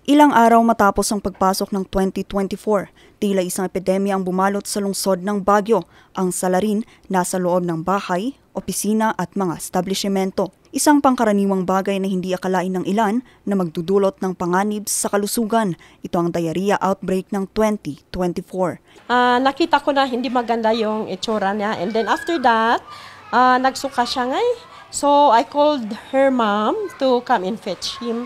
Ilang araw matapos ang pagpasok ng 2024, tila isang epidemya ang bumalot sa lungsod ng Baguio. Ang salarin nasa loob ng bahay, opisina at mga establishmento. Isang pangkaraniwang bagay na hindi akalain ng ilan na magdudulot ng panganib sa kalusugan. Ito ang diarrhea outbreak ng 2024. Nakita ko na hindi maganda yung itsura niya. And then after that, nagsuka siya ngay. So I called her mom to come and fetch him.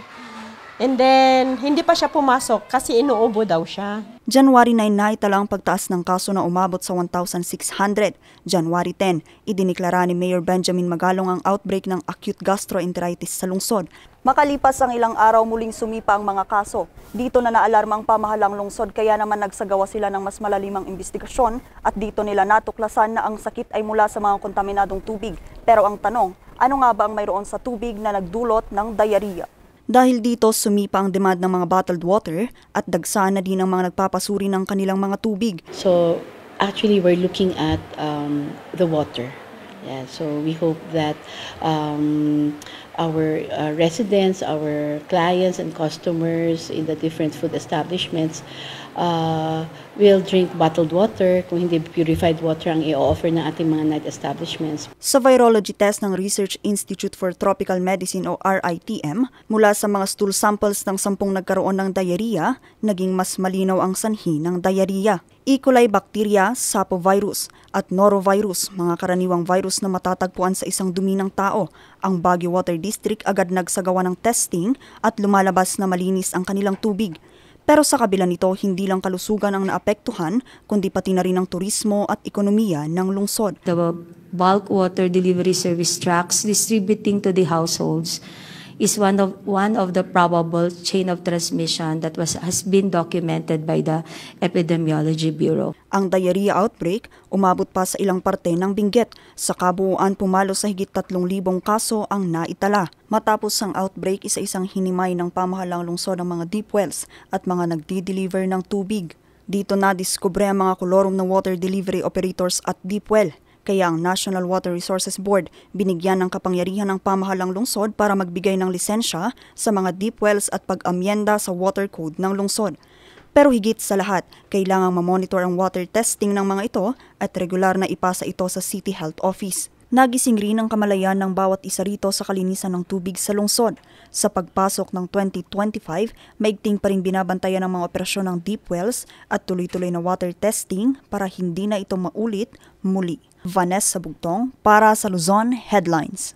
And then, hindi pa siya pumasok kasi inuubo daw siya. January 9 na itala ang pagtaas ng kaso na umabot sa 1,600. January 10, idineklara ni Mayor Benjamin Magalong ang outbreak ng acute gastroenteritis sa lungsod. Makalipas ang ilang araw muling sumipa ang mga kaso. Dito na naalarma ang pamahalang lungsod kaya naman nagsagawa sila ng mas malalimang investigasyon at dito nila natuklasan na ang sakit ay mula sa mga kontaminadong tubig. Pero ang tanong, ano nga ba ang mayroon sa tubig na nagdulot ng diarrhea? Dahil dito, sumipa ang demand ng mga bottled water at dagsaan na din ang mga nagpapasuri ng kanilang mga tubig. So actually we're looking at the water. Yeah, so we hope that our residents, our clients and customers in the different food establishments will drink bottled water. Kung hindi purified water ang i-offer ng ating mga night establishments. Sa virology test ng Research Institute for Tropical Medicine o RITM, mula sa mga stool samples ng 10 nagkaroon ng diarrhea, naging mas malinaw ang sanhi ng diarrhea. E. coli bacteria, sapovirus at norovirus, mga karaniwang virus na matatagpuan sa isang dumi ng tao. Ang Baguio Water District agad nagsagawa ng testing at lumalabas na malinis ang kanilang tubig. Pero sa kabila nito, hindi lang kalusugan ang naapektuhan, kundi pati na rin ang turismo at ekonomiya ng lungsod. The bulk water delivery service trucks distributing to the households is one of the probable chain of transmission that has been documented by the Epidemiology Bureau. Ang diarrhea outbreak umabot pa sa ilang parte ng Benguet. Sa kabuuan, pumalo sa higit 3,000 kaso ang naitala. Matapos ang outbreak, isa-isang hinimay ng pamahalang lungsod ng mga deep wells at mga nagdi-deliver ng tubig. Dito na-diskubre ang mga kolorum ng water delivery operators at deep well. Kaya ang National Water Resources Board binigyan ng kapangyarihan ng pamahalang lungsod para magbigay ng lisensya sa mga deep wells at pag-amyenda sa water code ng lungsod. Pero higit sa lahat, kailangang mamonitor ang water testing ng mga ito at regular na ipasa ito sa City Health Office. Nagising rin ang kamalayan ng bawat isa rito sa kalinisan ng tubig sa lungsod. Sa pagpasok ng 2025, maigting pa rin binabantayan ang mga operasyon ng deep wells at tuloy-tuloy na water testing para hindi na ito maulit muli. Vanessa Bugtong para sa Luzon Headlines.